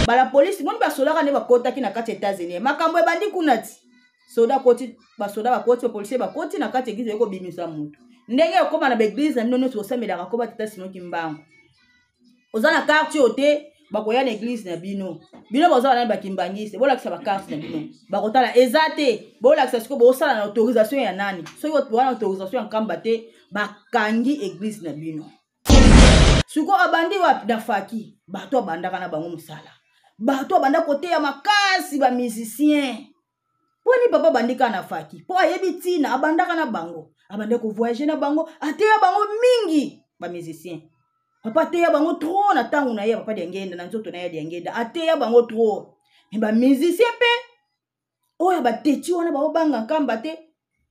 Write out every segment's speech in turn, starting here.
Bala police moni ba soda kane ba kota ki na kati États-Unis. Makambo ebandi kunati. Soda koti ba soda ba koti policier ba koti na kati église eko bimisa mutu. Ndenge okoma na ba église na ndono to samela ko ba tata sino kimbango. Ozana carte ote bakoya na église na bino. Bino bazala na ba kimbangiste. Bola kisa ba carte na bino. Bakotala ezate. Bola kisa siko bo sala na autorisation ya nani. So yo wana autorisation ya kamba te bakangi église na bino. Suko abandi wa na faki. Bato abandaka na bango musala. Bato abanda kote ya makasi ba musicien. Poni papa bandika na faki. Po ayebi tina abandaka na bango. Abande ko voyager na bango. Ateya bango mingi ba musicien. Papa teya bango trop na tangu na ye papa diangenda na nzoto na ye diangenda. Ateya bango trop. E ba musicien pe. Oya ba teti wana ba obanga kamba te.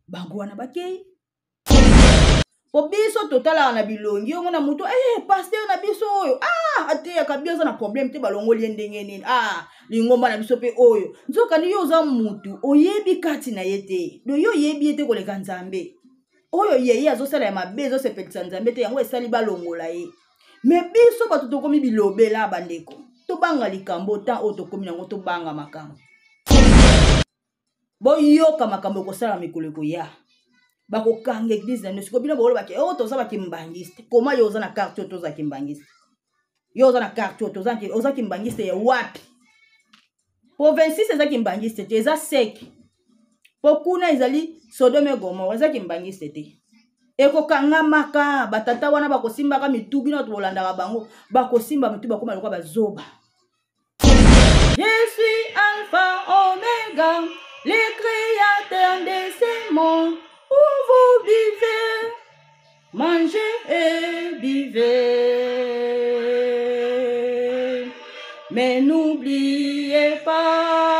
Bango wana bakei. Po biso totala na bilongi yo na muto pasteur na biso oyo ateya kabioza na problème te balongoli ndenge nini lingomba na biso pe oyo nzoka ni yo za mutu oyebi kati na yete do yo yebi ete koleka nzambe oyo yeye azosala ya mabe zo sepelisa nzambe te yango esali balongola ye me biso bato tokomi bilobela bandeko to banga likambo ta o tokomi nango to banga makambo bo yoka makambo kosala mikolo koya bako kanga église na siko bino bolo baki toza bakimbangiste koma yo za na carte toza kimbangiste yo za na carte toza kimbangiste ya wapi po 26 eza kimbangiste te eza sec po kuna ezali Sodome Gomorrhe eza kimbangiste te eko kanga maka batata wana bakosimba ka mitu bino to bolandaka bango bakosimba mitu bakoma lokwa bazoba Je suis Alpha Omega le créateur de ce monde. Où vous vivez, mangez et buvez. Mais n'oubliez pas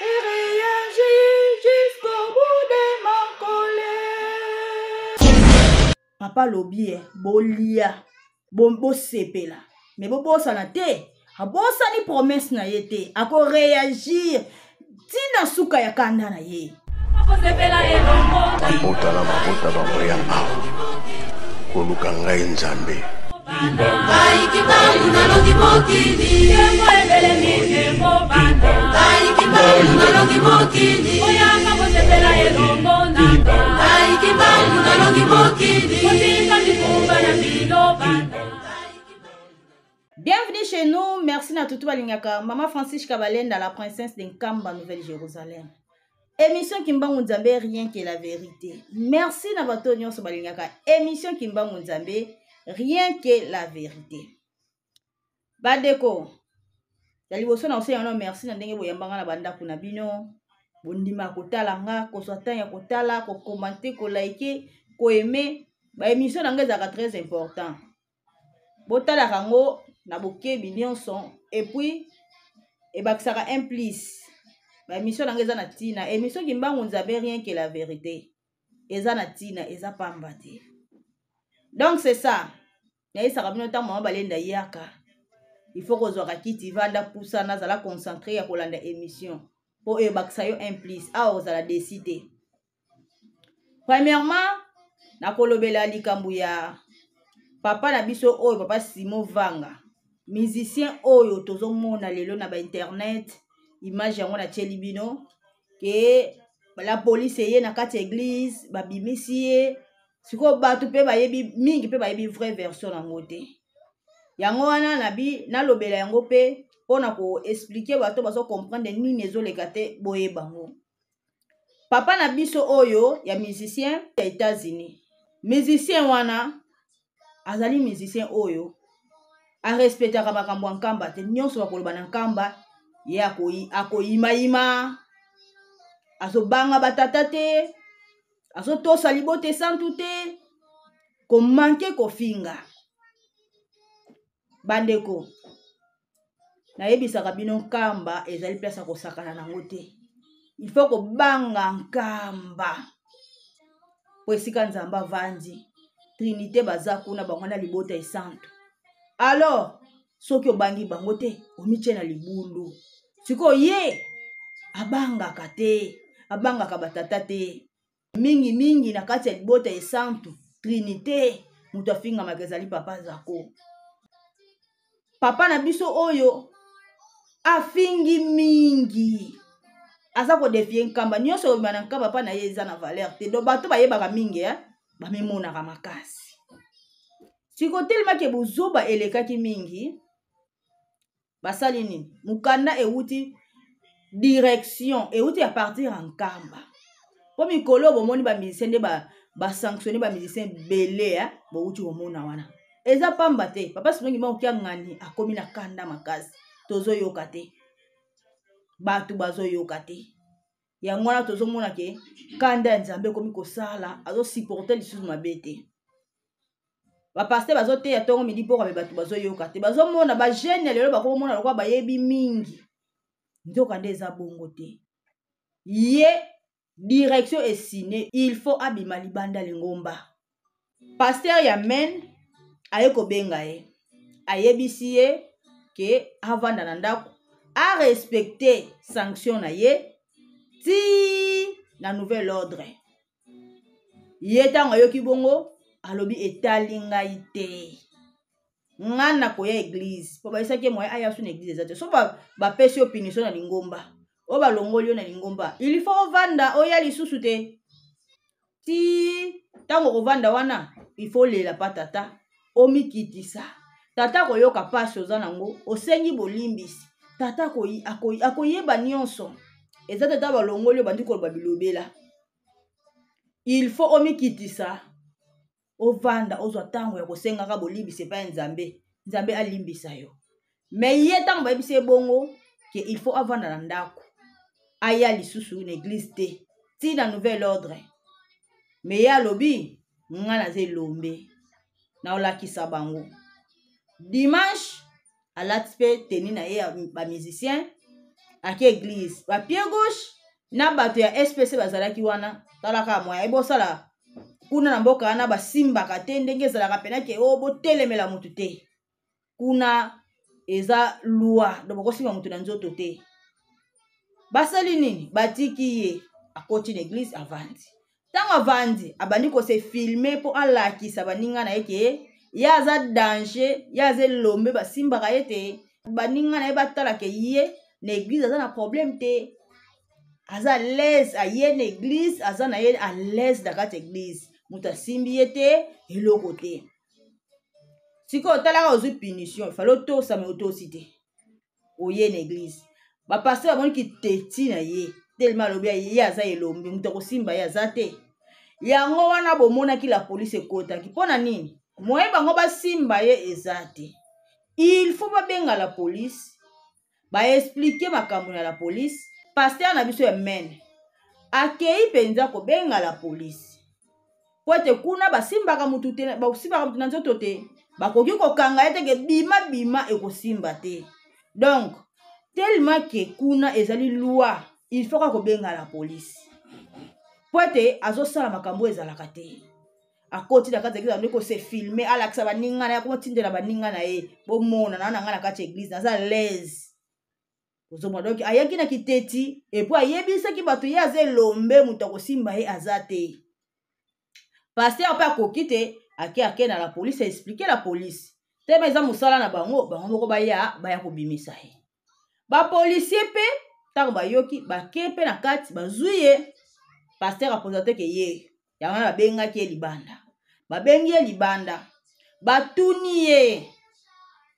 et réagir jusqu'au bout de ma colère. Papa lobie, bolia, bo sepela. Mais bosa na te, bosa ni promesse na yete, ako réagir. Tina suka ya kanda na ye. Mabota na mabota bamoya awa. Koluka ngai nzambe. Ai kibangu na longi mokili. Ai kibangu na longi mokili. Oyanga bosepela elongo nanga. Ai kibangu na longi mokili. Kotika mikumba ya biloba. Bienvenue chez nous, merci na tutu balingaka Maman Francis Kabalenda, la princesse d'Nkamba, Nouvelle-Jérusalem. Émission Kimbangu Nzambe, rien que la vérité. Merci na bato nyonso balingaka. Émission Kimbangu Nzambe, rien que la vérité. Badeko. Yali boso na ose yana merci na ndenge boyambanga na banda kuna bino. Bondima kotala nga, ko swata ya kotala, ko commenter, ko liker, ko aimer. Ba émission na ngeza très important. Botala rango na boke billion son et puis et bakisaka un plus ba émission na ngeza na tina émission Kimbangu Nzambe rien que la vérité eza na tina eza pamba te donc c'est ça na isaka bino ta mama balenda yaka il faut que zoka kiti vanda poussa na zala concentré ya kolanda émission pour e bakisa yo un plus a ozala décider premièrement na kolobela likambu ya papa na biso oyo papa Simon Vanga musicien oyo tozo mona lelo na ba internet image yango na tcheli bino ke la police ye na kati église ba bimisi ye siko bato pe ba yebi mingi pe ba yebi vraie version na ngote yango wana nabi na lobela yango pe pona ko expliquer bato baso comprendre nini ezoleka te boye bango papa na biso oyo ya musicien ya États-Unis musicien wana azali musicien oyo a respectaka makambo nkamba te nyonso bakoloba na nkamba ye akoyima azobanga batata te azotosa libote santu te komanke kofinga bandeko nayebisaka bino nkamba ezali place kosakana nango te il faut kobanga nkamba po esika Nzambe avandi Trinité baza kuna bango na libota esantu alors soki obangi bango te omitie na libulu siko ye abangaka te abangaka batata te mingi na kati ya libota esantu Trinité mutu afinga makezali papa zako papa na biso oyo afingi mingi aza ko defie nkamba nyonso oyo na nkamba pa na ye eza na valeur te do bato bayebaka mingi bamemonaka makasi sikotelema ke buzoba elekaki mingi basali nini mukanda euti direction euti à partir en nkamba po mikolo bomoni ba musicien nde ba sanctionner ba musicien belé bouti omona wana eza pamba te papa sinongi ma okia ngani akomi na kanda makasi tozo yoka te batu bazo yoka te yango wana tozo mona ke kanda nzambe komi kosala azo supporter lisusu mabe te ba pasteur bazo te ya tongo midi poko be batu bazo yoka te bazo mona ba jeune lelo bako mona lokwa bayebi mingi nzoka nde eza bongo te ye direction esine il faut abima libanda lingomba pasteur ya men aye kobenga ye ayebisi ye ke avanda na ndako a respecter sanction na ye ti na nouvel ordre ye tango ayoki bongo alobi etali ngai te ngana koya église po baisaki moye aya su na église ezate so bapesi opinition na lingomba o balongoli yo na lingomba il faut ovanda oya lisusu te ti tango kovanda wana il faut lela pa tata omikitisa tata koyoka pasi oza nango osengi bolimbisi tata akoyeba nyonso eza tata balongoli obandi koloba bilobela il faut omikitisa ovanda ozwa tango ya kosengaka bolimbisi epai nzambe nzambe alimbisa yo me ye tango bayebisi ebongo ke il faut avanda na ndako aya lisusu na église te ti na nouvel ordre me ye alobi nga naza elombe na olakisa bango dimanche alati mpe teni na ye ya bamusicien ake église bapie gauche na bato ya SPC bazalaki wana talaka moya ebosala kuna na mboka wana basimbaka te ndenge ezalaka pena ke botelemela mutu te kuna eza loi do bokosimba mutu na nzoto te basali nini batiki ye akoti na église avandi tango avandi abandi kose filme po alakisa baninga na ye ke ye aza danger ye aza elombe basimbaka ye te baninga na ye batala ke ye na église aza na problème te aza l'aise aye na église aza na ye à l'aise na kati église mutu asimbi ye te eloko te sikoyo otalaka ozwi punition ifale otosama otosi te oye na église bapasteur bamoniki teti na ye telema alobi ye aza elombe mutu akosimba ye aza te yango wana bomonaki la police ekotaki mpona nini moye bango basimba ye eza te il faut babenga la police baexplike makambo na la police pasteur na biso ya mene akei mpenza kobenga la police po ete kuna basimbaka mutu te basimbaka mutu na nzoto te bakoki kokanga ye teke bima ekosimba te donc tellement ke kuna ezali loi il faut ka kobenga la police po ete azosala makambo ezalaka te akoti na kati ya église ando kose filme alakisa baninga na ye akotindela baninga na ye bomona na nga na kati ya église naza l'aise ozomona donc ayaki na kiteti epo ayebisaki bato ye aza elombe mutu akosimba ye aza te pasteur mpe akoki te ake na la police aexplike la police teme eza mosala na bango moko baya kobimisa ye bapolisier mpe ntango bayoki bake mpe na kati bazwi ye pasteur apoza te ke ye yango wana babengaki ye libanda babengi ye libanda batuni ye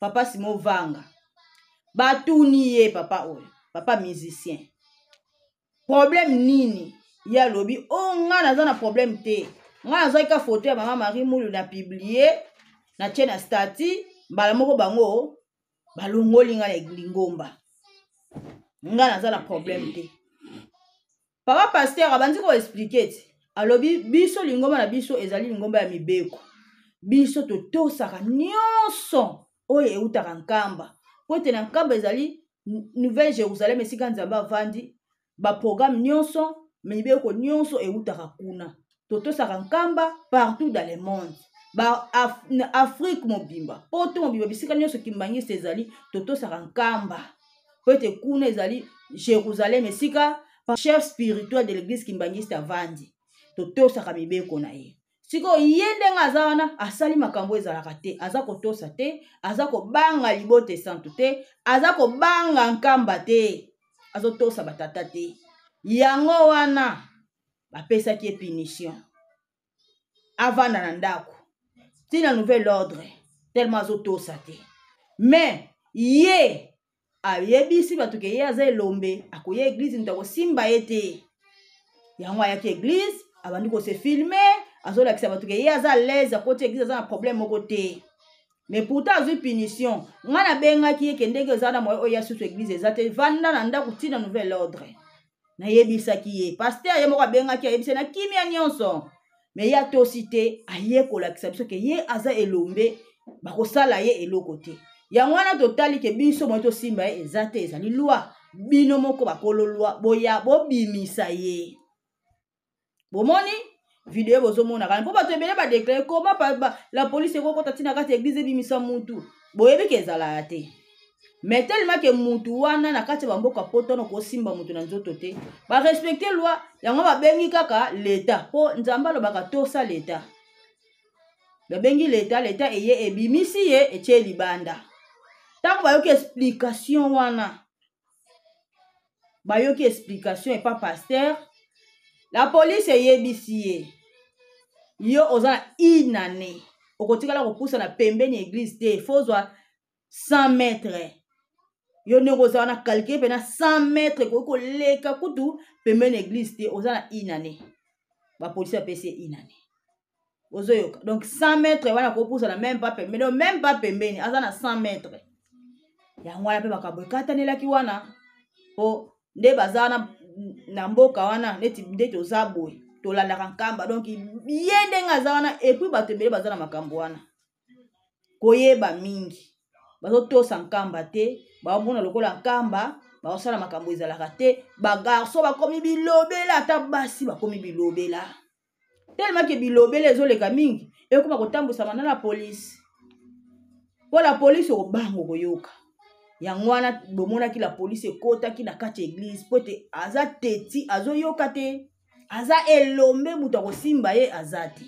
papa Simon Vanga batuni ye papa oyo papa musicien problème nini ye alobi nga naza na problème te nga nazwaki ka foto ya mama Marie Moulu na publie na tie na stati mbala moko bango balongoli nga na lingomba nga naza na problème te papa pasteur abandi ko expliquer ti alobi biso lingomba na biso ezali lingomba ya mibeko biso totosaka nyonso oyo eutaka nkamba po ete na nkamba ezali Nouvelle Jérusalem esika nzambe avandi baprogramme nyonso mibeko nyonso eutaka kuna totosaka nkamba partout dans le monde Afrique mobimba poto mobimba bisika nyonso kimbangisi ezali totosaka nkamba po ete kuna ezali Jérusalem esika chef spirituel de l'église kimbangisi avandi totosaka mibeko na ye siko yende nga wana asali makambo ezalaka te aza kotosa te aza kobanga libote santu te aza kobanga nkamba te azotosa batata te yango wana bapesaki punition avanda na ndako tina nouvel ordre tellement azotosa te mais ye ayebisi bato ke ye aza elombe akoya eglise mutu akosimba ye te yango ayaki eglise abandi kose filme azolakisa bato ke ye aza lese akoti eglise aza na problème moko te mais pourtant azwi punition nga nabengaki ye ke ndenge eza na moye oyo asusu eglise eza te vanda na ndako tina nouvel ordre nayebisaki ye paster ye moko abengaki ayebisi na kimia nyonso mais ye atosi te aye kolakisa biso ke ye aza elombe bakosala ye eloko te yango wana totali ke biso moye tosimba ye eza te ezali loi bino moko bakolo loi boya bobimisa ye bomoni video bozomona kana mpo bato ebele badeklare koma la police ekokota ntina kati eglize ebimisa mutu boyebi ke ezalaka te mais tellement ke mutu wana na kati ya bamboka potono kosimba mutu na nzoto te barespecte loi yango babengi kaka leta mpo nzambe alobaka tosa leta babengi leta eye ebimisi ye etie libanda ntango bayoki explication wana bayoki explication epa paster la police eyebisi ye yo oza na inane okotikala kopusa na pembeni eglise te fozwa 100 mètres yo ndenge oza wana calcule pena 100 mètres koki koleka kutu pembeni eglise te oza na inane bapolisi apesi ye inane ozoyoka donc 100 mètres wana kopusa na même pas pembeni aza na 100 mètres yango wana mpe makambo ekatanelaki wana po nde baza na mboka wana neti nde toza boye tolandaka nkamba donc ye ndenge aza wana epuis bato ebele baza na makambo wana koyeba mingi bazotosa nkamba te baomona lokola nkamba baosala makambo ezalaka te bagarso bakomi bilobela ata basi bakomi bilobela tellement ke bilobela ezoleka mingi ekoma kotambwisama na la polisi po la polisi okobango koyoka yango wana bomonaki la polisi ekotaki na kati eglise po ete aza teti azoyoka te aza elombe mutu akosimba ye aza te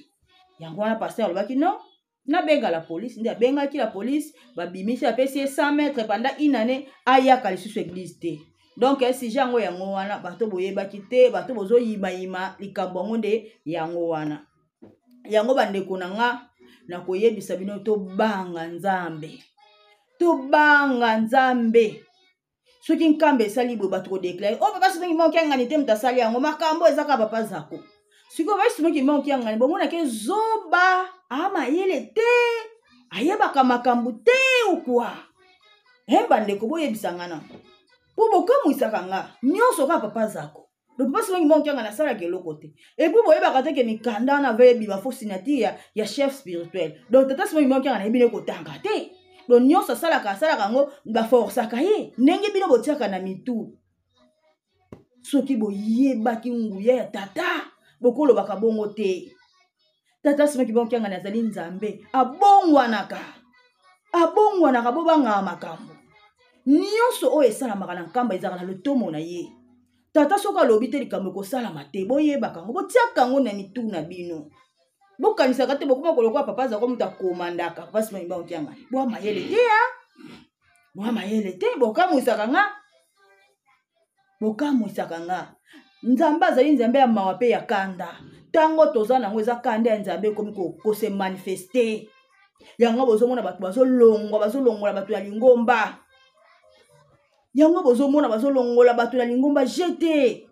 yango wana paster alobaki non nabenga la polisi nde abengaki la polisi babimisi apesi ye 100 mètres pendant une année ayaka lisusu eglise te donc esige yango wana bato boyebaki te bato bozoyimayima likambo yango nde yango wana yango bandeko na nga nakoyebisa bino tobanga nzambe soki nkambe esali boye bato kodeklare o papa soki moki yangani te mutu asali yango makambo ezaka papa zako sikoyo basi soki moki yangani bomonake zoba amayele te ayebaka makambo te ukwa bandeko boyebisa nga na po bokamwisaka nga nyonso kaka papa zako donc papa soki moki yangani asalaka eloko te epui boyebaka te ke mikanda wana ave ebima fo signature ya chef spirituel donc tata soki moki yangani ayebine kotanga te donc nyonso asalaka yango baforsaka ye ndenge bino botiaka na mitu soki boyebaki nguya ya tata bokolobaka bongo te tata soki bonki yangani azali nzambe abongwanaka bobangaka makambo nyonso oyo esalamaka na nkamba ezaka na lotomo na ye tata soki alobi te likambo ekosalama te boyebaka yango botiaka yango na mitu na bino bokanisaka te bokoma kolokwa papa zako mutu akomandaka pasi mayimba otiangani bwa mayele te bokamwisaka nga nzambe azali nzambe ya mawa mpe ya kanda ntango toza nango eza kanda ya nzambe ekomi kose manifeste yango bozomona bato bazolongola bato ya lingomba jete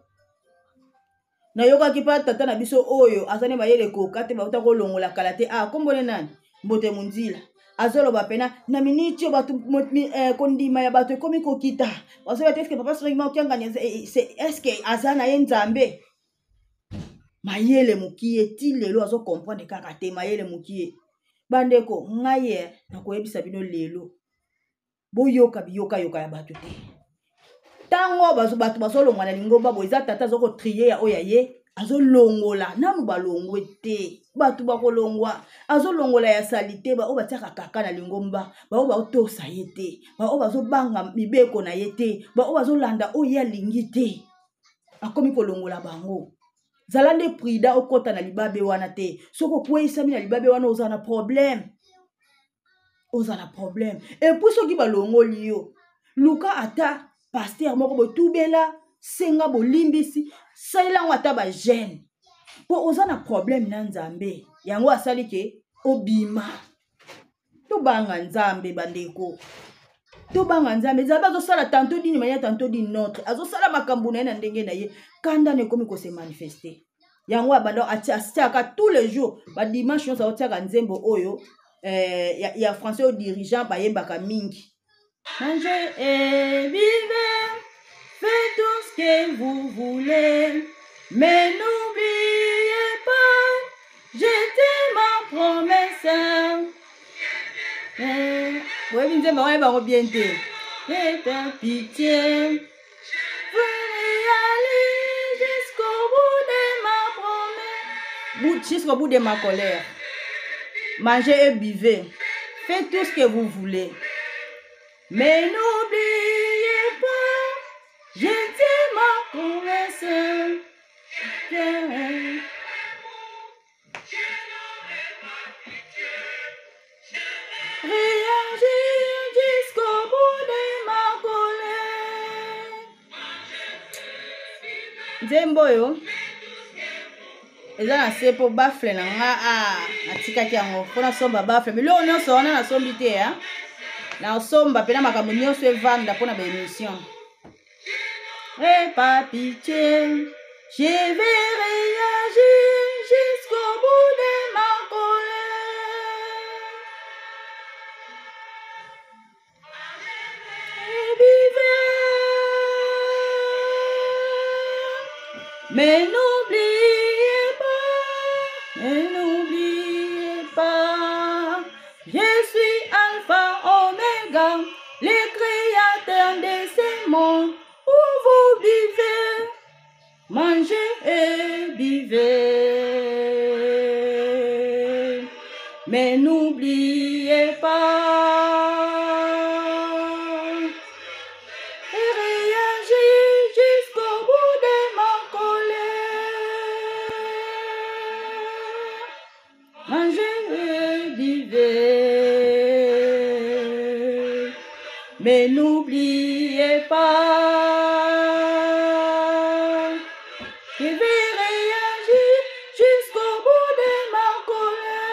nayokaki mpa tata na biso oyo azali mayele koka te bauta kolongola kala te kombone nani mbote munzila azoloba pena na miniti bato kondima ya bato ekomi kokita bazoba te eske papa soki moki yangani eske aza na ye nzambe mayele mokie ti lelo azokomprendre kaka te mayele mokie bandeko ngai nakoyebisa bino lelo boyoka biyoka ya bato te tango bato bazolongwa na lingomba bo eza tata azokotriye ya oya ye azolongola nanu balongwe te bato bakolongwa azolongola ya salite ba o batiaka kaka na lingomba ba o baotosa ye te ba o bazobanga mibeko na ye te ba o bazolanda oyo alingi te akomi kolongola bango zalande prida okota na libabe wana te. Soko kwesami na libabe wana ozana problème. Ozana problème. Et puis soki balongoli yo, luka ata pasteur moko botubela senga bolimbisi, salela ata ba jeune. Po ozana problème na Nzambe. Yango asali ke obima. To banga Nzambe bandeko. To banga Nzambe. Nzambe azosala tantôt d'une manière, tantôt d'une autre. Azosala makambo na ndenge na ye. Kanda ne komi ko se manifester. Yango abando atiaka tous les jours. Ba dimanche on sa otiaka nzembo oyo. Ya français au dirigeant ba yembaka mingi. Mangez et vivez. Faites tout ce que vous voulez. Mais n'oubliez pas, j'étais ma promesse. Oui, bien sûr, on va bien dire. Et ta pitié, venez aller jusqu'au bout de ma promesse. Jusqu'au bout de ma colère. Mangez et buvez. Faites tout ce que vous voulez. Mais n'oubliez pas, j'étais ma promesse. Réagir jusqu'au bout de ma colère. Nzembo yo eza na sepo bafle na nga natikaki yango mpona somba bafle mais lelo nyonso wana nasombi te ya na osomba pena makambo nyonso evanda mpona baémission. Et pas pitié, je vais réagir jusqu'au bout de ma colère. Et vivez, mais n'oubliez pas, je suis Alpha Oméga, le créateur de ce monde. Où vous vivez, mangez et buvez. Mais n'oubliez pas, et réagir jusqu'au bout de ma colère. Mangez et buvez. Mais n'oubliez pas, je vais réagir jusqu'au bout de ma colère.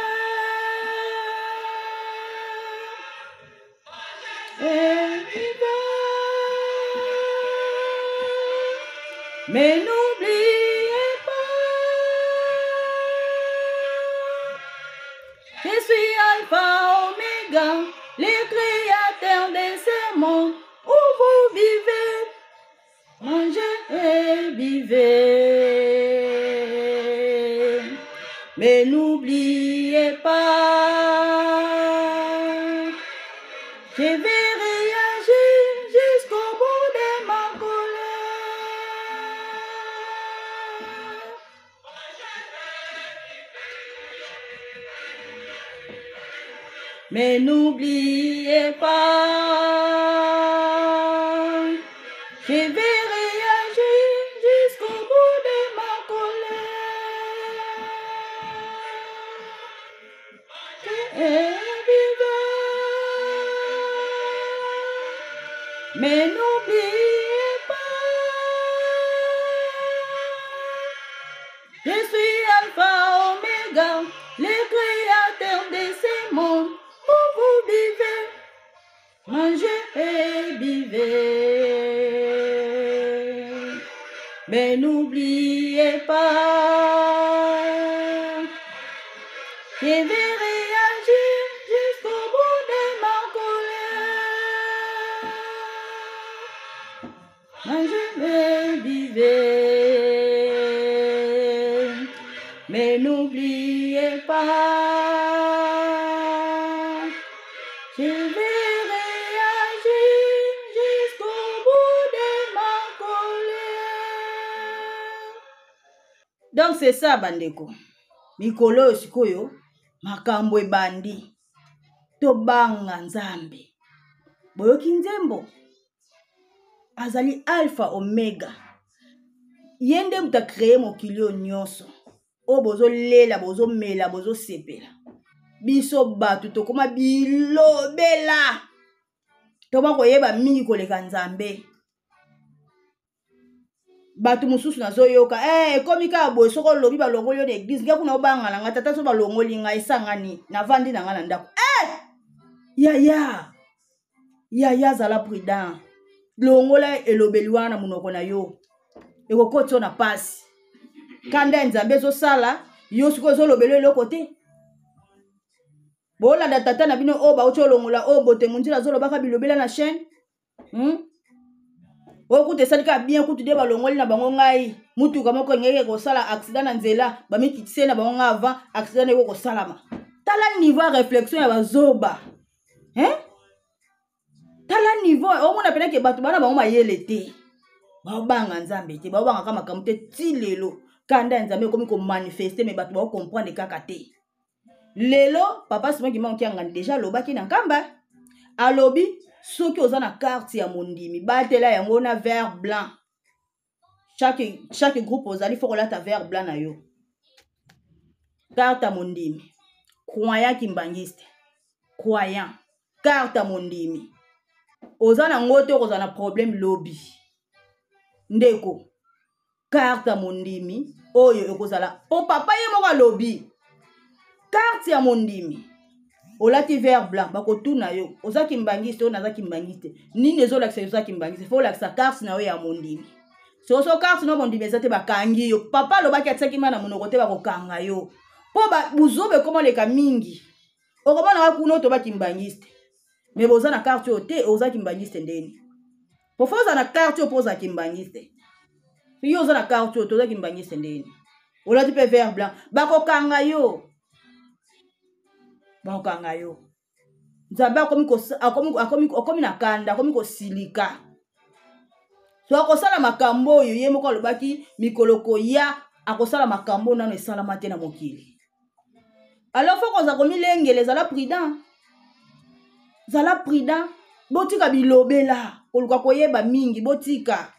Et mais n'oubliez pas, je suis Alpha Oméga, le créateur de ce monde. Où vous vivez, mangez et buvez. Mais n'oubliez pas, je vais réagir jusqu'au bout de ma colère. Mais n'oubliez pas, je vais réagir jusqu'au bout de ma colère. Et vivez. Mais n'oubliez pas, je suis Alpha Oméga, le créateur de ce monde. Où vous vivez, mangez et buvez. Mais n'oubliez pas, je vais réagir jusqu'au bout de ma colère. Mangez et buvez. Mais n'oubliez pas, je vais réagir jusqu'au bout de ma colère. Donc c'est ça bandeko. Mikolo sikoyo makambo ebandi. Tobanga Nzambe. Boyoki Nzembo azali Alpha Omega. yende muta créer mokili oyo nyonso oyo bozolela bozomela bozosepela biso bato tokoma bilobela toba koyeba mingi koleka Nzambe bato mosusu nazoyoka ekomi kaka boye soko lobi balongoli yo na église ngai kuna obangana nga tata so balongoli nga esangani navandi na nga na ndako yaya zala prudent longola elobeli wana monoko na yo ekokoti yo na pasi kanda Nzambe ezosala yo sikoyo ezolobela eloko te bolanda tata na bino oyo bauti olongola oyo bote munzila azolobaka bilobela na chaîne oyo kutu esalika bien kutu de balongoli na bango ngai mutuka moko ngeke kosala accident na nzela bamikitise na bango ngai avant accident eko kosalama tala niveau ya réflexion ya bazoba tala niveau omona pena ke bato bana bango mayele te baobanga Nzambe te baobanga makambo te ti lelo kanda Nzambe ekomi komanifeste me bato baocomprendre kaka te lelo papa Simon Kimbangu Kiangani déjà alobaki na nkamba alobi soki oza na carte ya mondimi batela yango na vert blanc chaque groupe ozali foko lata vert blanc na yo carte ya mondimi croyant kimbangiste croyant carte ya mondimi oza na ngote okoza na problème lobby ndeko carte ya mondimi oyo ekozala po papa ye moko lobby carte ya mondimi olati vert blanc bakotuna yo oza kimbangiste oyo naza kimbangiste nini ezolakisa oza kimbangiste fo olakisa carte na yo ya mondimi soso carte na mondimi eza te bakangi yo papa alobaki atiaki ma na monoko te bakokanga yo po buzobe ekoma oleka mingi okomona wakuna oyo toba kimbangiste me boza na carte oyo te oza kimbangiste ndeni po fo oza na carte oyo po oza kimbangiste yo oza na carte oyo toza kimbangiste ndeni olati mpe vert blanc bakokanga yo bakokanga yo Nzambe akomi na kanda akomi kosilika so akosala makambo oyo ye moko alobaki mikolo koya akosala makambo nano esalama te na mokili alors fo koza komilengele zala prudent botika bilobela koluka koyeba mingi botika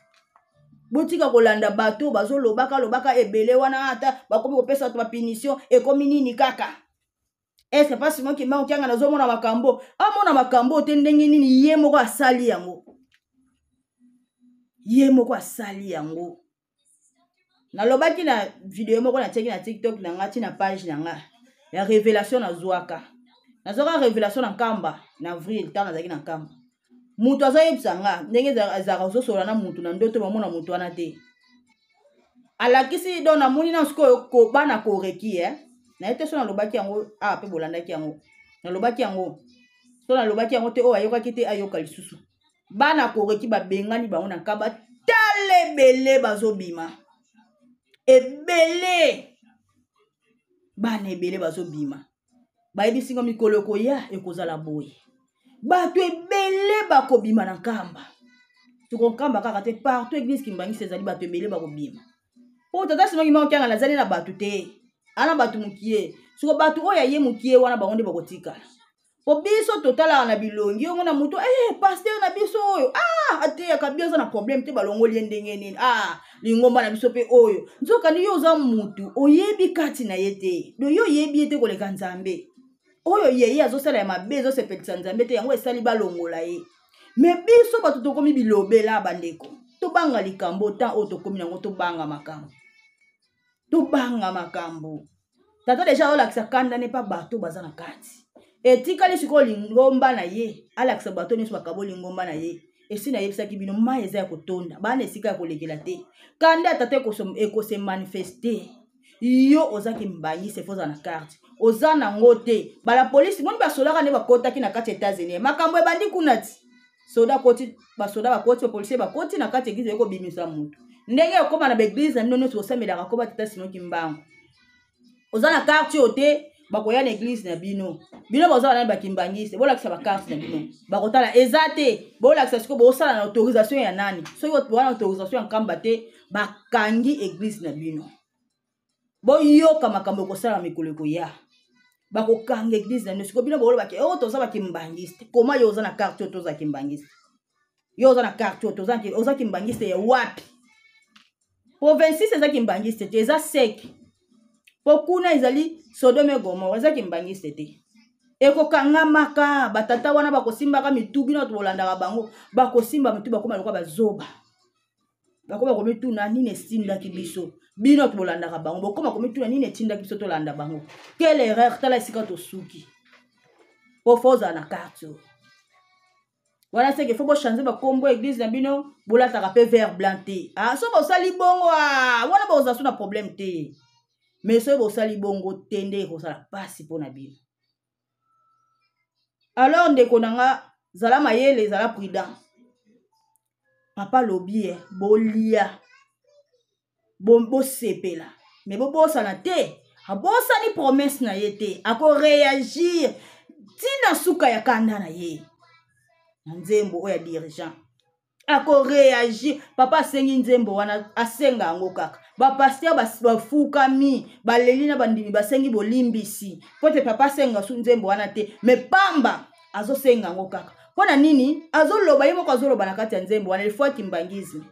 kolanda bato bazolobaka ebele wana ata bakomi kopesa bato bapunition ekomi nini kaka est-ce pas Simon Kimbangu Kiangani azomona makambo amona makambo te ndenge nini ye moko asali yango nalobaki na video moko natiaki na TikTok na ngati na page na nga ya révélation nazwaka révélation na nkamba na avril tana nazaki na nkamba mutu azoyebisa nga ndenge azaka ozosola na mutu na ndoto bamona mutu wana te alakisi do namoni na sikoyo kobana koreki na ete so nalobaki yango pe bolandaki yango nalobaki yango so nalobaki yango te oyo ayokaki te ayoka lisusu bana koreki babengani bango na nkamba tala ebele bazobima ebele bana ebele bazobima bayebisi ngo mikolo koya ekozala boye bato ebele bakobima na nkamba tokonkamba kaka te partout église kimbangisi ezali bato ebele bakobima po tata Simon Kimbangu Kiangani azali na bato te ana bato mukie siko bato oyo ye mukie wana bango nde bakotikala po biso totala na bilongi yo ngona mutu pasteur na biso oyo ate akabioza na problème te balongoli ndenge nini lingomba na biso pe oyo nzoka ni yo za mutu oyebi kati na yete do yo yebi ete koleka Nzambe oyo ye azosala ya mabe ezosepelisa Nzambe te yango esali balongola ye me biso bato tokomi bilobela bandeko tobanga likambo ta oyo tokomi nango tobanga makambo tata deja olakisa kanda ne pa bato baza na kati etikali sikoyo lingomba na ye alakisa bato nyonso bakabo lingomba na ye esi nayebisaki bino mai eza ya kotonda bana esika ya kolekela te kanda tata ekose manifeste yo oza kimbangisi efoza na karte oza nango te bala polisi moni basolaka nde bakotaki na kati États-Unis makambo ebandi kuna ti basoda bakoti bapolisier bakoti na kati eglize ekobimisa mutu ndenge okoma na baeglize na bino nyonso osamelaka koba tata Simon Kimbangu oza na carte oyo te bakoya na église na bino bozala na bakimbangisi bolakisa bakarte na bino bakotala eza te bolakisa siko bosala na autorisation ya nani soki wana autorisation ya nkamba te bakangi église na bino boyoka makambo ekosala mikolo ekoya bakokanga église na bino siko bino bolobaki oyo toza bakimbangisi koma yo oza na carte oyo toza kimbangisi yo oza na carte oyo oza kimbangisi ya wapi po 26 ezaki mbangiste te eza sec po kuna ezali Sodome Gomora ezaki mbangiste te ekokangamaka batata wana bakosimbaka mitu bino tolandaka bango bakosimba mitu bakoma lokola bazoba bakoma komituna nini esindaki biso bino tolandaka bango bakoma komituna nini etindaki biso tolanda bango quelle erreur tala esika tosuki po foza na carte wana seke fo changer ba kombo église na bino bolataka pe vert blanc te so bosali bongo wana bozasu na problème te mais so bosali bongo tende kosala pasi pona bino. Alors ndeko nanga zala mayele zala prudent papa lobi bolia bo sepela mais bosana te abosani promesse na ye te ako réagir tina suka ya kanda na ye nzembo oya dirigeant ako réagir papa asengi nzembo wana asenga yango kaka bapasteur bafukami baleli na bandimi basengi bolimbisi pote papa asenga su nzembo wana te mais pamba azosenga yango kaka mpona nini azoloba ye moko azoloba na kati ya nzembo wana ilfo akimbangisme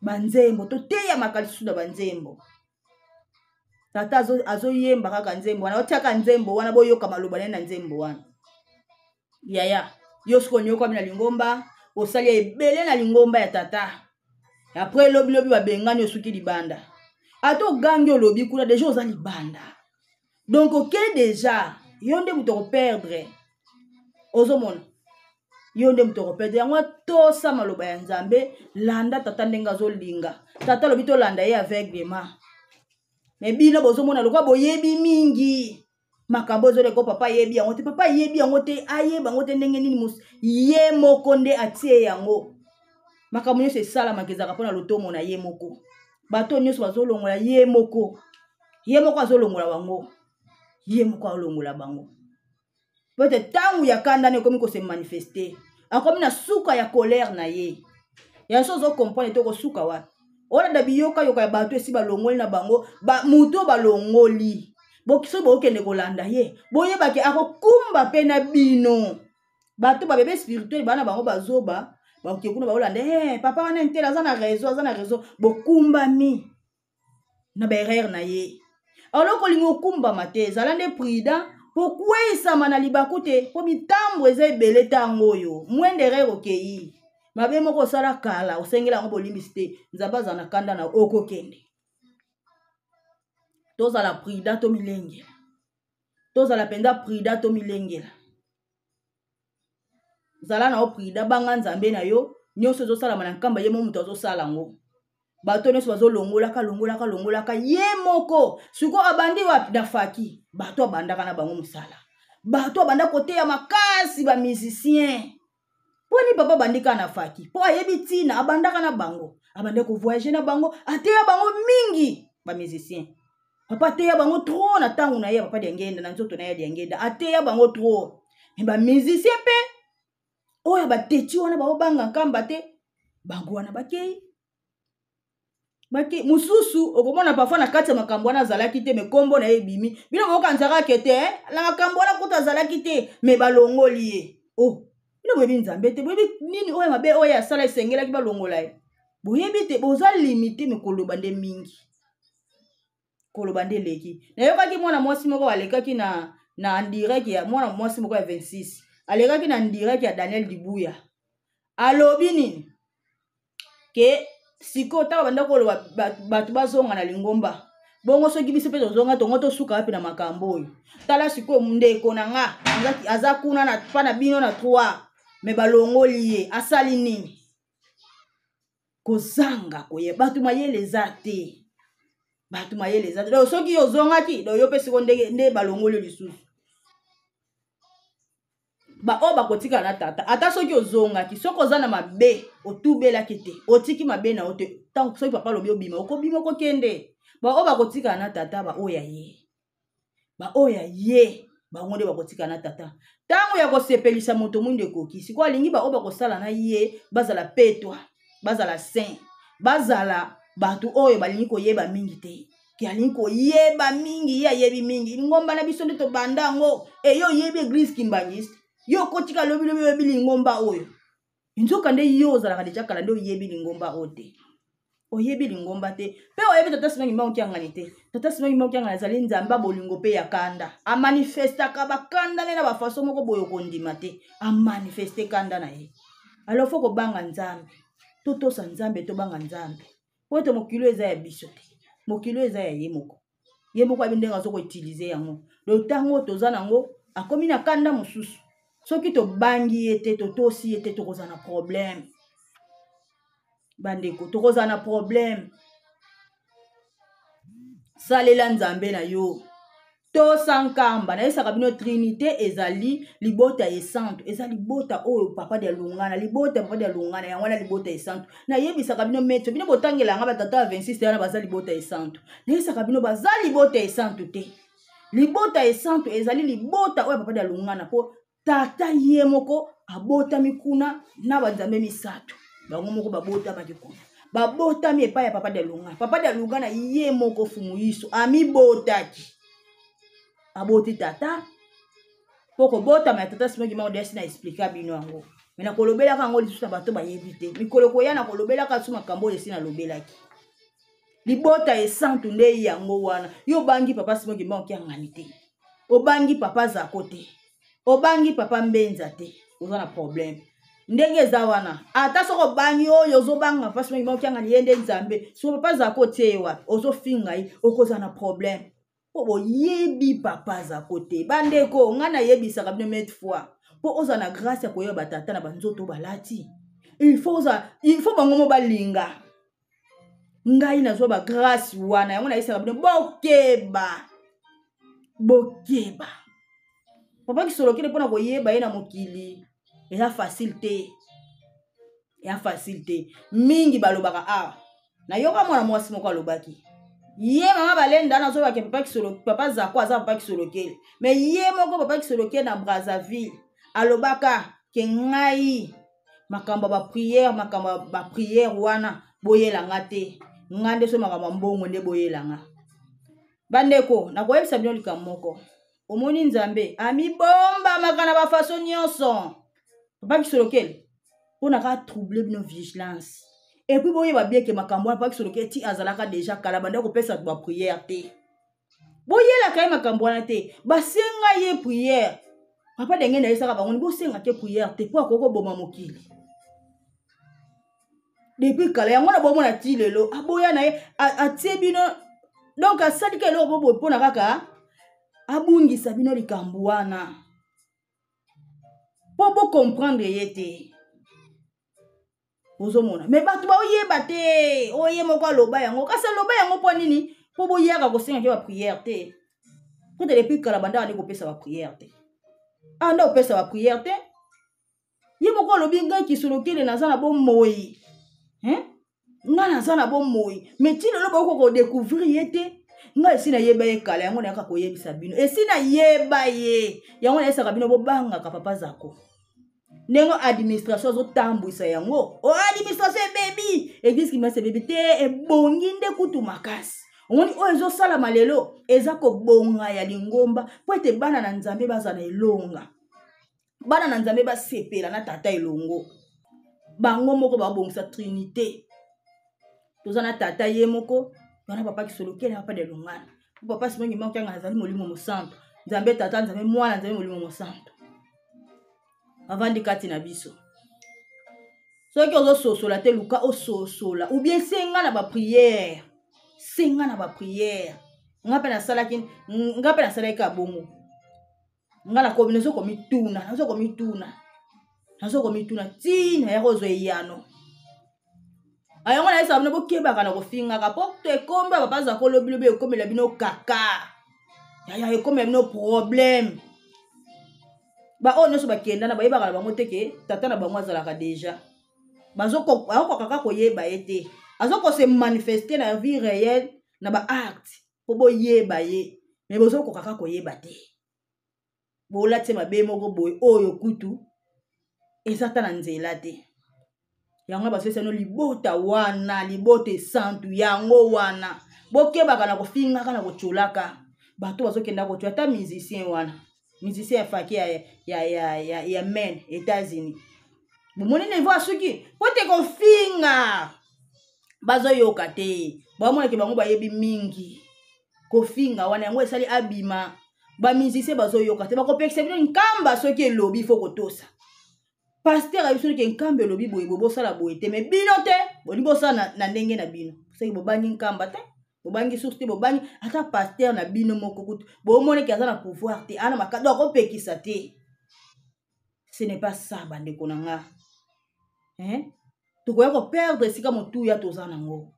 banzembo toteya makalisu na banzembo tata azoyemba kaka nzembo wana otiaka nzembo wana boyoka maloba naye na nzembo wana yaya yo siko nyokwami na lingomba osali ebele na lingomba ya tata après lobi babengani osuki libanda ata ogangi olobi kuna deja oza libanda donc okei deja yo nde moto koperdre ozomona yo nde moto koperdre yango tosa maloba ya nzambe landa tata ndenge azolinga tata lobi tolanda ye aveuglement mais bino bozomona lokwa boyebi mingi makambo ezoleko papa yebi yango te papa yebi yango te ayeba yango te ndenge nini ye moko nde atie yango makambo nyonso esalamaka ezalaka mpona lotomo na ye moko bato nyonso bazolongola ye moko azolongola bango ye moko azolongola bango peut être ntango ya kanda nde ekomi kose manifeste akomi na suka ya colère na ye yanso ozokomprendre to kosuka wapi olanda biyoka ya bato esi balongoli na bango muto balongoli bokiso bokende kolanda ye boyebaki akokumba pe na bino bato babebe spirituel bana bango bazoba bakoki kuna baolanda papa wana ntela aza na réseau bokumbami na berere na ye alors kolingi okumbama te ezala nde prudent po kweyisama na libaku te po mitambo eza ebele ntango oyo mwenderere okei mabe moko osala kala osengela yango bolimbisi te nzambe aza na kanda na okokende tozala prudent to milengela tozala penda prudent to milengela zala na prudent banga nzambe na yo nyonso ezosalama na nkamba ye mo moto azosala ngo bato nyonso bazolongolaka ye moko siko abandi wapi na faki bato abandaka na bango mosala bato abanda koteya makasi bamusicien poni papa bandika na faki po ayebi tina abandaka na bango abande kovoyage na bango ateya bango mingi bamusicien papa ateya bango trop na ntango na ye papa diangenda na nzoto na ye diangenda ateya bango trop me bamusicien mpe oyo bateti wana baobanga nkamba te bango wana bakei mususu okomona parfois na kati ya makambo wana azalaki te me kombo na ye ebimi bino bokanzaka ke te na makambo wana kuta azalaki te me balongoli ye bino boyebi nzambe te boyebi nini oyo mabe oyo asala esengelaki balongola ye boyebi te boza limite me koloba nde mingi koloba nde leki nayokaki mwana mwasi moko alekaki na ndireki ya mwana mwasi moko ya 26 alekaki na ndireki ya Daniel Dibuya alobi nini ke siko taka banda koloba bato bazonga na lingomba bongo soki biso pe tozonga tongo tosuka wapi na makambo oyo tala siko ndeko na nga aza kuna na pa na bino na 3 me balongoli ye asali nini kozanga koye bato mayele za te do soki ozongaki do yo pe siko nde balongoli lisusu o bakotika na tata ata soki ozongaki soki oza na mabe otubelaki te otiki mabe na ote tango soki papa lobi obima okobima okokende o bakotika na tata baoya ye bango nde bakotika na tata tango ya kosepelisa moto mwinde koki siko alingi o bakosala na ye bazala petwa bazala saint bazala bato oyo balingi koyeba mingi te ki alingi koyeba mingi ye ayebi mingi ngomba na biso nde tobanda yango yo yebi église kimbangiste yo kotika lobi lingomba oyo nzoka nde yo ozalaka deja kala nde oyebi lingomba oyo te oyebi lingomba te pe oyebi tata Simon Ngimba okiangani te tata Simon Ngimba okiangani azali nzamba bolingo pe ya kanda amanifestaka bakanda ne na bafaso moko boyo kondima te amanifeste kanda na ye alors faut kobanga nzambe totosa nzambe tobanga nzambe po ete mokilo eza ya biso te mokilo eza ya ye moko abi ndenge azokoutilize yango do ntango toza nango akomi na kanda mosusu soki tobangi ye te totosi ye te tokoza na problème bandeko tokoza na problème salela nzambe na yo to sankamba na yesaka bino trinité ezali libota ye santo eza libota oyo papa de lungana libota papa de lungana yango na libota ye santo na yebisaka bino metso bino botangela nga batata 26 yana baza libota ye santo na yesaka bino baza libota ye santo te libota ye santo ezali libota oyo papa de lungana po tata ye moko abotami kuna na banzambe misato bango moko babotamaki kuna babotami epai ya papa de lungana ye moko fumu yiso amibotaki aboti tata poko botama ya tata Simon Ngimba odesi na explica bino yango mena kolobelaka yango lisusu na bato bayebi te mikolo koya na kolobelaka su makambo esi na lobelaki libota esantu nde yango wana yo bangi papa Simon Ngimba okiangani te obangi papa Zako te obangi papa Mbenza te oza na problème ndenge eza wana ata soko bangi oyo ozobanga papa Simon Ngimba okiangani ye nde nzambe so papa Zako te wapi ozofinga ye okoza na problème po yebi papa Zako te bandeko nga na yebisaka bino mette fois po oza na grâce ya koyeba batata na banzoto balati il faut bango mo balinga ngai nazwa ba grâce wana yango na yesaka bino bokeba papa kisolokele mpona koyeba ye na mokili eza facile te mingi balobaka awa nayoka mwana mwasi moko alobaki ye mama balenda na zo ke papa Zako aza papa kisolokele mais ye moko papa kisolokele na Brazzaville alobaka ke ngai makambo ba prière wana boyelanga te ngande so makambo mbongo nde boyelanga bandeko na koyebisa bino likambo moko omoni nzambe amibomba makana ba façon nyonso papa kisolokele pona ka troubler bino vigilance. Et puis, vous voyez que ma campagne, pas que sur le qui azalaka déjà calabanda ko pesa ba prière te. Boye la kai ma campagne te. Ba senga ye prière. Papa denge na yesaka ba ngoni bo senga ke prière te po akoko boma mokili. Depuis kala yango na bomo na ti lelo aboya na ye atie bino donc asali ke lo bobo pona kaka abungisa bino likambo wana. Po bo comprendre yete. Ozomona mais batu ba oyeba te oye moko aloba yango kasi aloba yango po nini po boyaka kosenga ke ba prière te po te depuis kala banda ani kopesa ba prière te anda opesa ba prière te ye moko alobi ngai kisolokele naza na bomoi nga naza na bomoi mais ti lelo boko ko découvrir ye te nga esi na yeba ye kala yango na yaka koyebisa bino esi na yeba ye yango na yesaka bino bobanga ka papa Zako nengo administration zo tambwisa yango o administration baby église ki mase baby te ebongi nde kutu makasi omoni o ezo sala malelo eza ko bonga ya lingomba po ete bana na nzambe baza na elonga bana na nzambe basepela na tata elongo bango moko babongisa trinité toza na tata ye moko bana papa kisolokele papa de longana papa Simon Ngimba okianga azali molimo mosanto nzambe tata nzambe mwana nzambe molimo mosanto avant de kati na biso soki ozo sosola te luka o sosola ou bien senga na ba prière nga pe na salaki ka bongo nga na komi nazo komituna tina ya kozo eyano ayongo na yesa bino bokebaka na kofinga ka po to ekomba papa Zako lobilobi ekomela bino kaka ya ekomela bino problème ba o nyonso bakenda na bayebaka na bango te ke tata na bango azalaka déjà bazokokaka koyeba ye te azoko se manifester na vie réelle na ba acte po boyeba ye mais bozokokaka koyeba te bolati mabe moko boye oyo kutu ezata na nzela te yango basesa no libota wana libota esantu yango wana bokebaka na kofingaka na kocholaka bato bazokenda kochola ta musicien wana musicien ya faki ya men États-Unis bomoni niveau asuki pote kofinga bazoyoka te bamonaki bango bayebi mingi kofinga wana yango esali abima bamusicien bazoyoka te bakopekisa bino nkamba soki elobi fo kotosa paster ayebi soki nkamba elobi boye bosala boye te me bino te boni bosala na ndenge na bino soki bobangi nkamba te bobangi source te bobangi ata paster na bino moko kutu bomonaki aza na pouvoir te ana makado akopekisa te. Ce n'est pas ça bandeko na nga tokoya koperdre esika motuya toza nango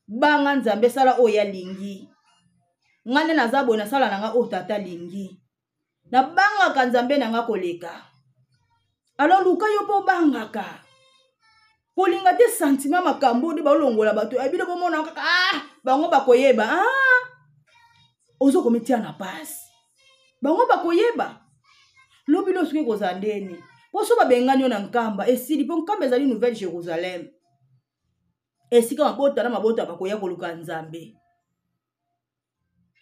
banga nzambe sala oyo alingi nga nde naza boye nasala na nga oyo tata alingi nabangaka nzambe na nga koleka alors luka yo mpo obangaka kolinga te sentiment makambo nde baolongola bato ebino bomona kaka bango bakoyeba ozo komitia na pasi bango bakoyeba lobino soki kozala ndeni poso babengani yo na nkamba esili mpo nkamba ezali nouvelle Jérusalem esika mabota na mabota bakoya koluka nzambe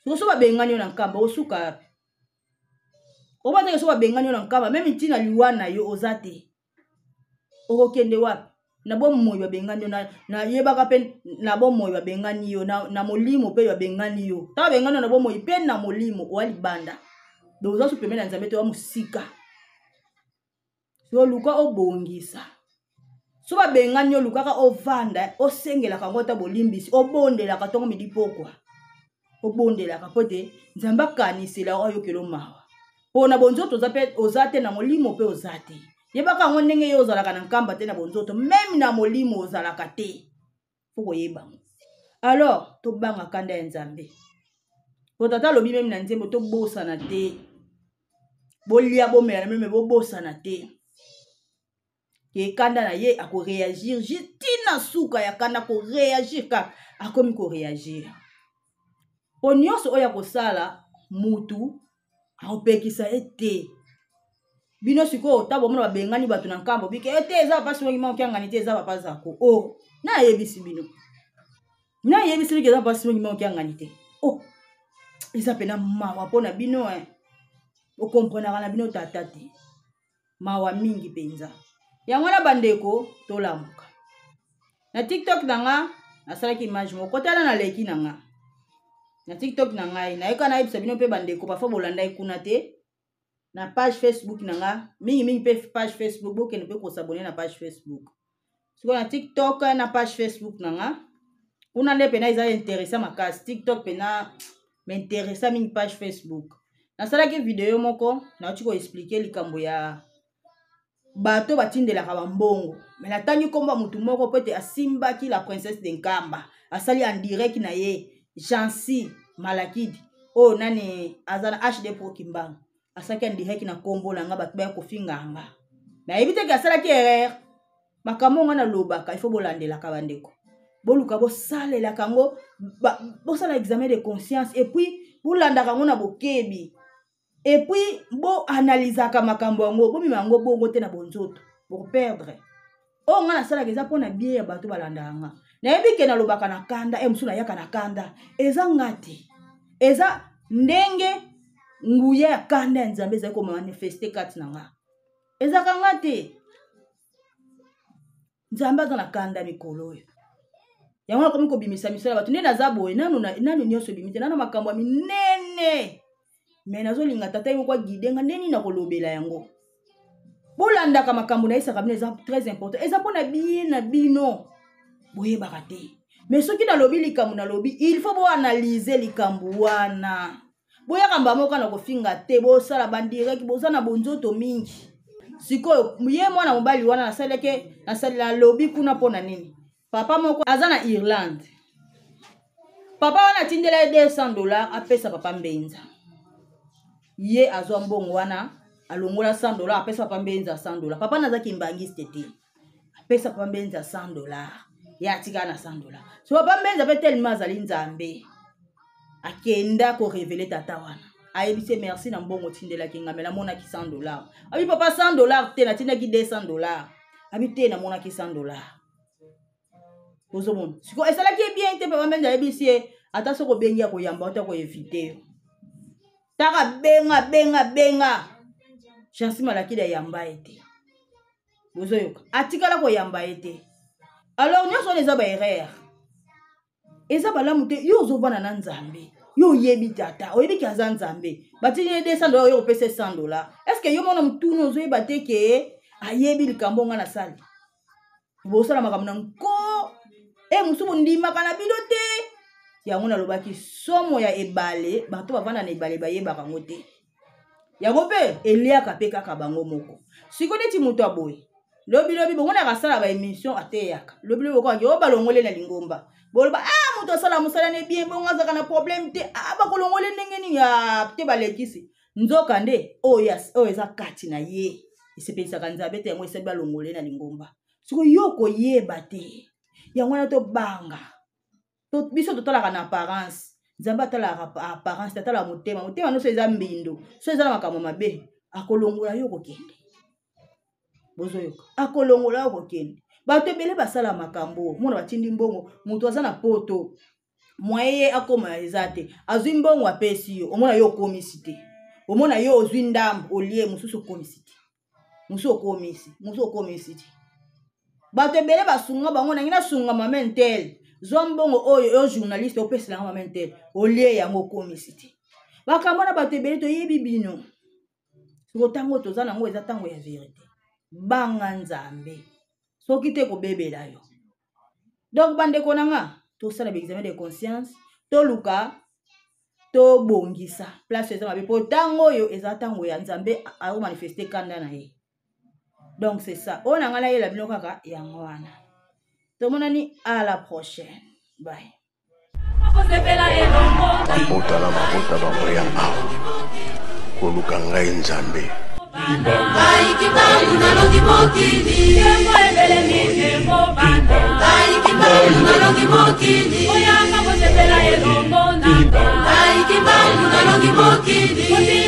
soki babengani yo na nkamba osuka obateke so babengani yo na nkamba meme ntina liwa na yo oza te okokende wapi na bomoi babengani yo na yebaka mpe na bomoi babengani yo na molimo mpe babengani yo ta babengani yo na bomoi mpe na molimo owa libanda donc oza supeme na nzambe te wa mosika so luka obongisa so babengani yo lukaka ovanda osengelaka ngo ta bolimbisi obondelaka ntongo midi pokwa obondelaka mpo te nzambe akanisela oyokelo mawa mpona bonzoto oza te na molimo mpe oza te yebaka yango ndenge yo ozalaka na nkamba te na bonzoto meme na molimo ozalaka te po koyeba alors tobanga kanda ya nzambe po tata alobi meme na nzembo tobosana te bolia bomela na meme bobosana te ke kanda na ye akoreagir jitina suka ya kanda koreagir ka akomi koreagir po nyonso oyo akosala mutu aopekisa ete bino sikoyo ta bomona babengani bato na nkambo bike ete eza pasi wengi moko kiangani te eza papa zako nayebisi bino nayebisi bike eza pasi wengi moko kiangani te eza pena mawa mpona bino okomprenaka na bino tata te mawa mingi penza yango na bandeko tolamuka na TikTok na nga nasalaki image moko tala na leki na nga na TikTok na ngai nayeka nayebisa bino mpe bandeko parfois bolanda ekuna te na page Facebook na nga mingi mpe page Facebook bokende mpe kosabone na page Facebook sikoyo na TikTok na page Facebook na nga kuna nde pena eza interesa makasi TikTok pena m'interesa mingi page Facebook nasalaki video moko nauti koexplike likambo ya bato batindelaka bambongo me natangi komba mutu moko po ete asimbaki la princesse de Nkamba asali en direct na ye Jansi Malakidi nani azana HD Pro Kimbang asaki en direct na kombo na nga bato baya kofinga nga nayebi te ke asalaki erreur makambo nga na lobaka ifo bolandelaka bandeko boluka bosalelaka ngo bosala examen de conscience et puis bolandaka ngo na bokebi et puis bo analysaka makambo yango bomima yango bongo te na bonzoto bokoperdre nga nasalaka eza mpona bie ya bato balandaka nga nayebi ke nalobaka na kanda mosu nayaka na kanda eza nga te eza ndenge nguya ya kanda ya nzambe ezali komanifeste kati na nga ezaka nga te nzambe aza na kanda mikolo oyo yango nakomi kobimisa misala bato nde naza boye nanu nyonso ebimi te nano makambo ya minene me nazolinga tata ye moko agidenga ndeni na kolobela yango bolandaka makambo na yesaka bino eza très important eza mpona bien na bino boyebaka te me soki nalobi likambo nalobi il faut boanalyze likambo wana boyaka mbamoko na kofinga te bosala bandireki boza na bonzoto mingi sikoyo ye mwana mobali wana nasalela lobi kuna mpona nini papa moko aza na Irlande papa wana atindela ye $200 apesa papa mbenza ye azwa mbongo wana alongola $100 apesa papa mbenza $100 papa nazaki mbangiste te apesa papa mbenza $100 ye atika na $100 so papa mbenza pe telema azali nzambe akenda korevele tata wana ayebise merci na mbongo tindelaki ngamela monaki $100 abi papa $100 te natindaki $200 abi te na monaki $100 ozomona siko esalaki bien te papa mbenza ayebisi ye ata soko bengi ya koyamba ota koevite yo taka benga Jansi Malakidi yamba ete bozoyoka atikala koyamba ete alors nyonso eza ba erreur eza balamu te yo ozovana na nzambe yo yebi tata oyebi ki aza nzambe batini $200 yo kopesa $100 eske yo mona mutunu ozoyeba te ke ayebi likambo nga na sali bosala makambo na nko musubu ndimaka na bino te yango nalobaki somo ya ebale bato bavanda na ebale bayebaka ngo te yango mpe eliaka mpe kaka bango moko siko neti moto aboye lobi bongo na kasala ba émission ateyaka lobi bokoki o balongole na lingomba boloba moto asala mosala ne bien bongo azaka na problème te bakolongole ndenge nini ya te balekisi nzoka nde oyo eza kati na ye esepelisa nzambe te yango esabi balongole na lingomba siko yo koyeba te yango na tobanga biso totalaka na apparence nzambe atalaka apparence tatala motema nyonso eza mbindo so eza na makambo mabe akolongola yo kokende bozoyoka akolongola yo kokende bato ebele basala makambo mona batindi mbongo moto aza na poto mwaye ye akoma eza te azwi mbongo apesi yo omona yo okomisi te omona yo ozwi ndambo olie mosusu okomisi te mosusu okomisi te bato ebele basunga bango nangi nasunga mama ntel zwa mbongo oyo journaliste opeselanga mama ntel olie yango okomisi te bakambo na bato ebele toyebi bino siko ntango toza nango eza ntango ya verite banga nzambe soki te kobebela yo donc bandeko nanga tosala examen de conscience toluka tobongisa place eza mabe po ntango oyo eza ntango ya nzambe akomanifeste kanda na ye donc c'est ça oyo nanga nayela bino kaka yango wana tomonani à la prochaine bye mabota bamoya awa koluka ngai nzambe Kibangu nalongi mokili Kembo ebele mikembo banda Kibangu nalongi mokili Oyanga bosepela elongo nanga Kibangu nalongi mokili